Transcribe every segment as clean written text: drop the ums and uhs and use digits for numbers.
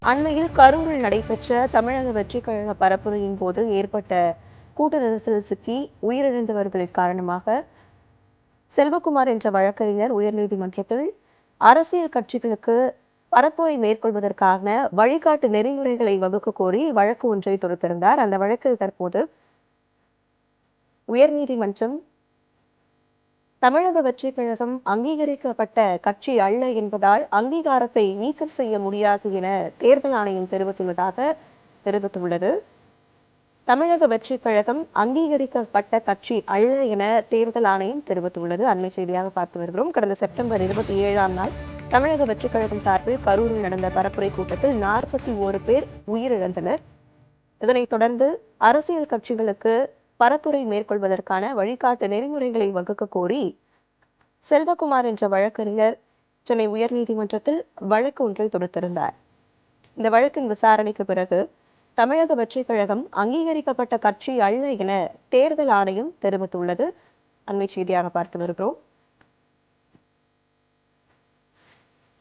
அண்மையில் கரூரில் நடைபெற்ற தமிழக வெற்றிக் கழக பரப்புரையின் போது ஏற்பட்ட கூட்ட நெரிசலில் சிக்கி உயிரிழந்தவர்கள் காரணமாக செல்வகுமார் என்ற வழக்கறிஞர் உயர்நீதிமன்றத்தில் அரசியல் கட்சிகளுக்கு பரப்புரை மேற்கொள்வதற்கான வழிகாட்டு நெறிமுறைகளை வகுக்க கோரி வழக்கு ஒன்றை தொடுத்திருந்தார். அந்த வழக்கில் தற்போது உயர்நீதிமன்றம் தமிழக வெற்றிக் கழகம் அங்கீகரிக்கப்பட்ட கட்சி அல்ல என்பதால் அங்கீகாரத்தை நீக்கம் செய்ய முடியாது என தேர்தல் ஆணையம் தெரிவித்துள்ளது. தமிழக வெற்றிக் கழகம் அங்கீகரிக்கப்பட்ட கட்சி அல்ல என தேர்தல் ஆணையம் தெரிவித்துள்ளது. அண்மை செய்தியாக பார்த்து வருகிறோம். கடந்த செப்டம்பர் 27ஆம் நாள் தமிழக வெற்றிக் கழகம் சார்பில் கரூரில் நடந்த பரப்புரை கூட்டத்தில் 41 பேர் உயிரிழந்தனர். இதனைத் தொடர்ந்து அரசியல் கட்சிகளுக்கு பரப்புரை மேற்கொள்வதற்கான வழிகாட்டு நெறிமுறைகளை வகுக்க கோரி செல்வகுமார் என்ற வழக்கறிஞர் சென்னை உயர்நீதிமன்றத்தில் வழக்கு ஒன்றை தொடுத்திருந்தார். இந்த வழக்கின் விசாரணைக்கு பிறகு தமிழக வெற்றிக் கழகம் அங்கீகரிக்கப்பட்ட கட்சி அல்ல என தேர்தல் ஆணையம் தெரிவித்துள்ளது. அண்மை செய்தியாக பார்த்து வருகிறோம்.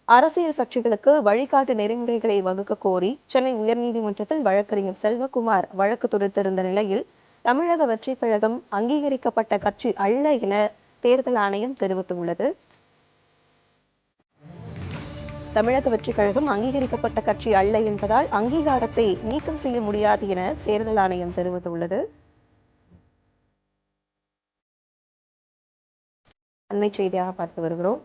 அரசியல் கட்சிகளுக்கு வழிகாட்டு நெறிமுறைகளை வகுக்க கோரி சென்னை உயர்நீதிமன்றத்தில் வழக்கறிஞர் செல்வகுமார் வழக்கு தொடுத்திருந்த நிலையில் தமிழக வெற்றிக் கழகம் அங்கீகரிக்கப்பட்ட கட்சி அல்ல என தேர்தல் ஆணையம் தெரிவித்துள்ளது. தமிழக வெற்றிக் கழகம் அங்கீகரிக்கப்பட்ட கட்சி அல்ல என்பதால் அங்கீகாரத்தை நீக்கம் செய்ய முடியாது என தேர்தல் ஆணையம் தெரிவித்துள்ளது. அண்மை செய்தியாக பார்த்து வருகிறோம்.